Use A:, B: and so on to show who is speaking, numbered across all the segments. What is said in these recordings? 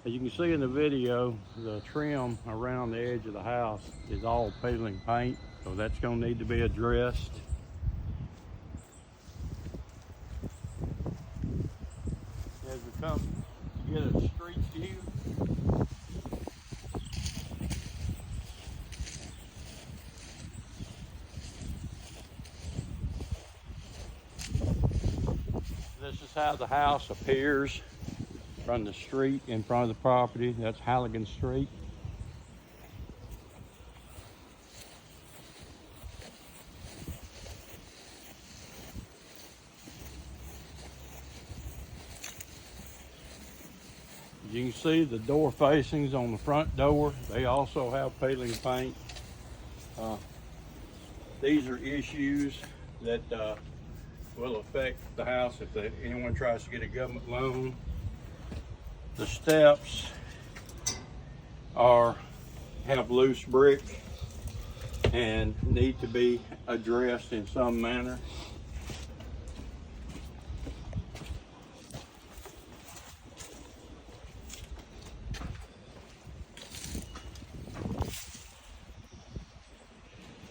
A: As you can see in the video, the trim around the edge of the house is all peeling paint, so that's going to need to be addressed. As we come to get a street view, this is how the house appears from the street in front of the property. That's Halligan Street. As you can see, the door facings on the front door, they also have peeling paint. These are issues that will affect the house if anyone tries to get a government loan. The steps have loose brick and need to be addressed in some manner.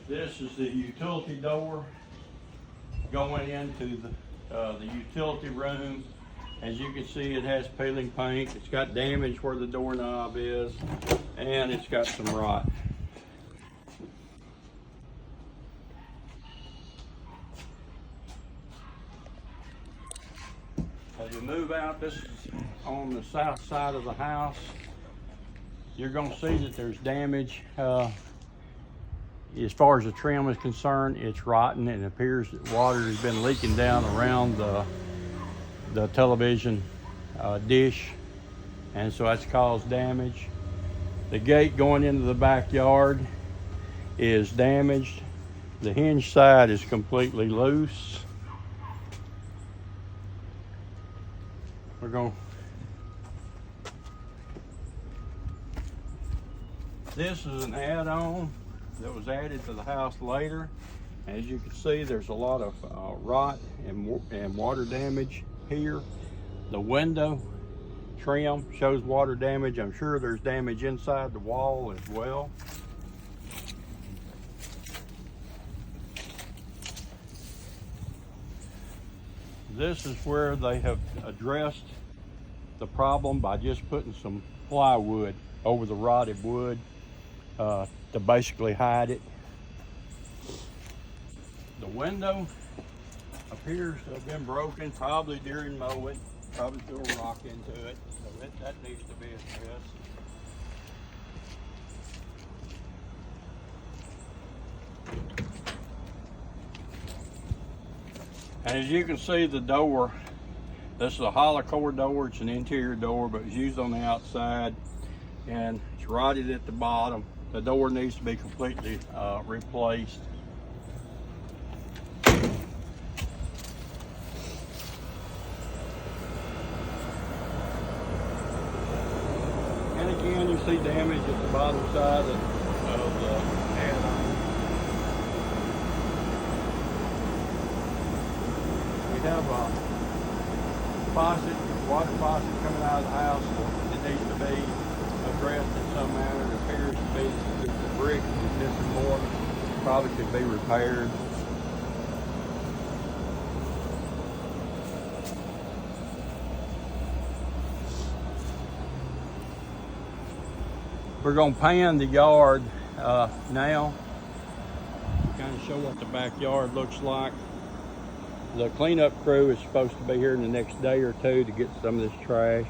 A: This is the utility door going into the utility room. As you can see, it has peeling paint. It's got damage where the doorknob is, and it's got some rot. As we move out, this is on the south side of the house. You're going to see that there's damage. As far as the trim is concerned, it's rotten, and it appears that water has been leaking down around the television dish, and so that's caused damage. The gate going into the backyard is damaged. The hinge side is completely loose. This is an add-on that was added to the house later. As you can see, there's a lot of rot and water damage here. The window trim shows water damage. I'm sure there's damage inside the wall as well. This is where they have addressed the problem by just putting some plywood over the rotted wood to basically hide it. The window appears to have been broken, probably during mowing. Probably threw a rock into it, so that needs to be addressed. And as you can see, the door, this is a hollow core door. It's an interior door, but it's used on the outside, and it's rotted at the bottom. The door needs to be completely replaced. And again, you see damage at the bottom side of the add-on. We have a water faucet coming out of the house that needs to be addressed in some manner. It appears to be the brick is missing more. Probably could be repaired. We're going to pan the yard now, kind of show what the backyard looks like. The cleanup crew is supposed to be here in the next day or two to get some of this trash.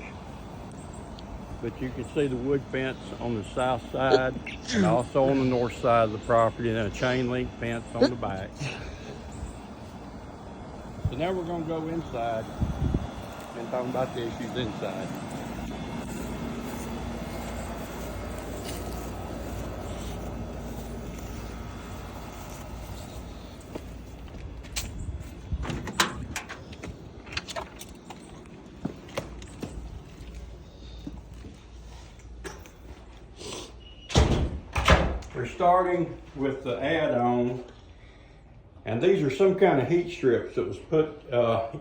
A: But you can see the wood fence on the south side and also on the north side of the property, and a chain link fence on the back. So now we're going to go inside and talk about the issues inside. We're starting with the add-on, and these are some kind of heat strips that was put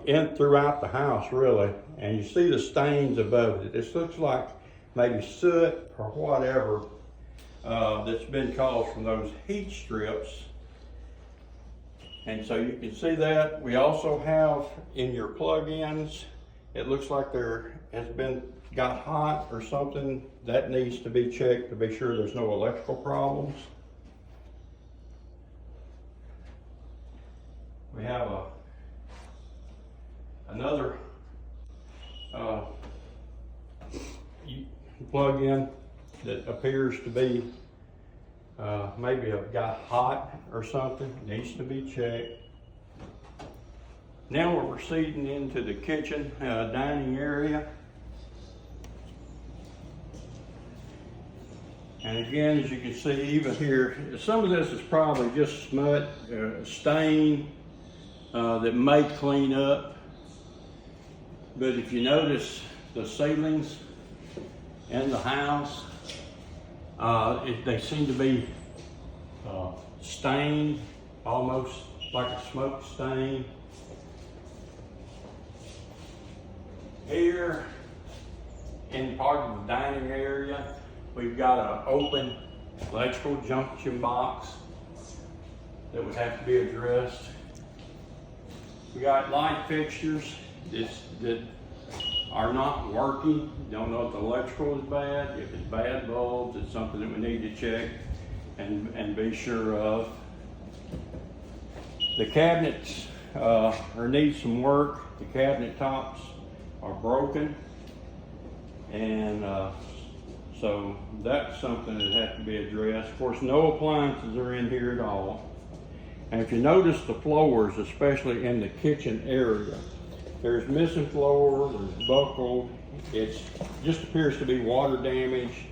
A: in throughout the house, really. And you see the stains above it. This looks like maybe soot or whatever that's been caused from those heat strips. And so you can see that. We also have in your plug-ins, it looks like there has got hot or something. That needs to be checked to be sure there's no electrical problems. We have another plug-in that appears to be maybe got hot or something, needs to be checked. Now we're proceeding into the kitchen dining area. And again, as you can see, even here, some of this is probably just smut, stain that may clean up. But if you notice the ceilings in the house, they seem to be stained, almost like a smoke stain. Here in part of the dining area, we've got an open electrical junction box that would have to be addressed. We got light fixtures that are not working. Don't know if the electrical is bad. If it's bad bulbs, it's something that we need to check and be sure of. The cabinets need some work. The cabinet tops are broken, and so that's something that has to be addressed. Of course, no appliances are in here at all. And if you notice the floors, especially in the kitchen area, there's missing floor, there's buckled. It just appears to be water damage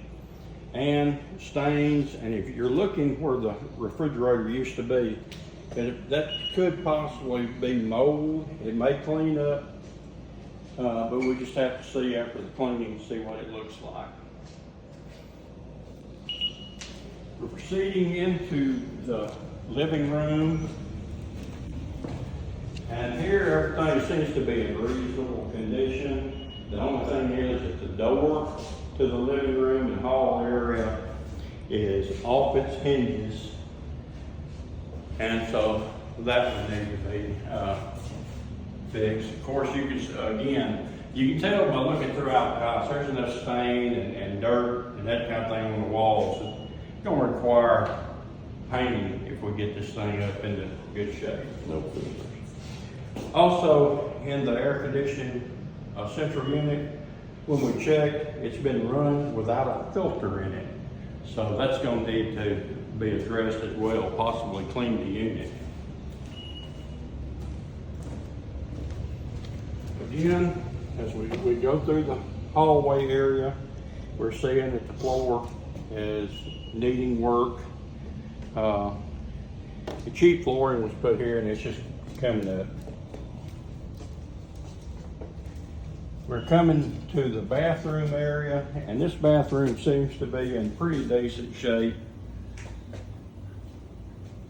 A: and stains. And if you're looking where the refrigerator used to be, that could possibly be mold. It may clean up, but we just have to see after the cleaning, see what it looks like. We're proceeding into the living room. And here everything seems to be in reasonable condition. The only thing is that the door to the living room and hall area is off its hinges. And so that would need to be fixed. Of course, you can tell by looking throughout the house, there's enough stain and dirt and that kind of thing on the walls. It's going to require painting if we get this thing up into good shape. No filters. Also, in the air conditioning central unit, when we checked, it's been run without a filter in it. So that's going to need to be addressed as well, possibly clean the unit. Again, as we go through the hallway area, we're seeing that the floor is needing work. The cheap flooring was put here and it's just coming up. We're coming to the bathroom area, and this bathroom seems to be in pretty decent shape.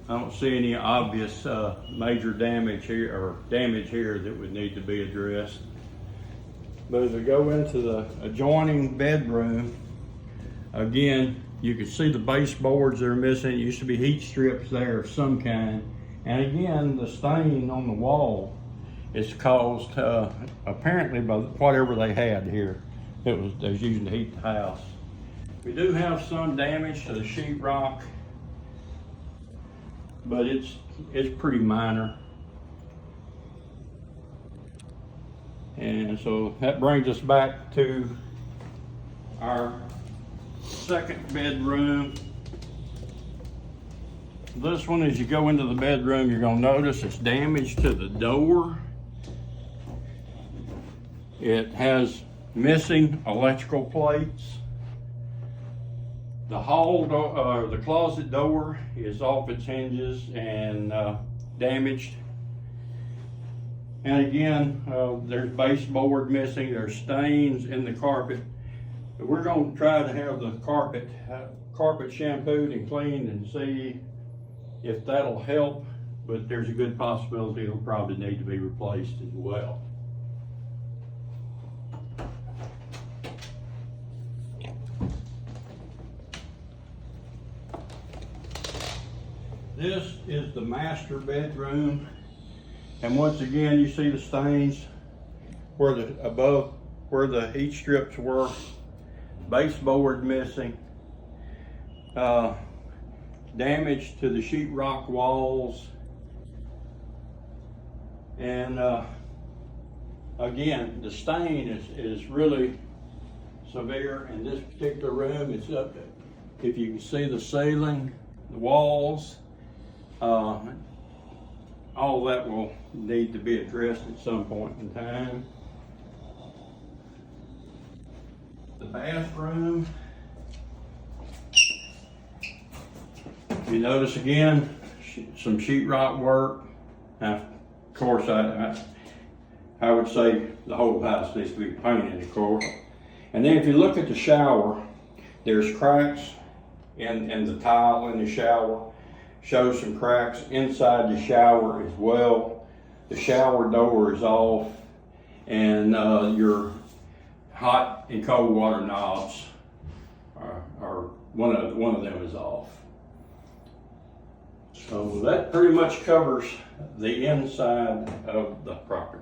A: I don't see any obvious major damage here that would need to be addressed. But as we go into the adjoining bedroom, again, you can see the baseboards that are missing. It used to be heat strips there of some kind. And again, the stain on the wall is caused apparently by whatever they had here. They was using to heat the house. We do have some damage to the sheetrock, but it's pretty minor. And so that brings us back to our second bedroom. This one, as you go into the bedroom, you're gonna notice it's damage to the door. It has missing electrical plates. The hall door, the closet door is off its hinges and damaged. And again, there's baseboard missing, there's stains in the carpet. We're going to try to have the carpet shampooed and cleaned and see if that'll help, but there's a good possibility it'll probably need to be replaced as well. This is the master bedroom. And once again, you see the stains where where the heat strips were. Baseboard missing. Damage to the sheetrock walls. And again, the stain is really severe in this particular room. It's up to, if you can see the ceiling, the walls, all that will need to be addressed at some point in time. The bathroom, you notice again, some sheetrock work. Now, of course, I would say the whole house needs to be painted, of course. And then if you look at the shower, there's cracks in the tile in the shower. Shows some cracks inside the shower as well. The shower door is off, and your hot and cold water knobs are one of them is off. So that pretty much covers the inside of the property.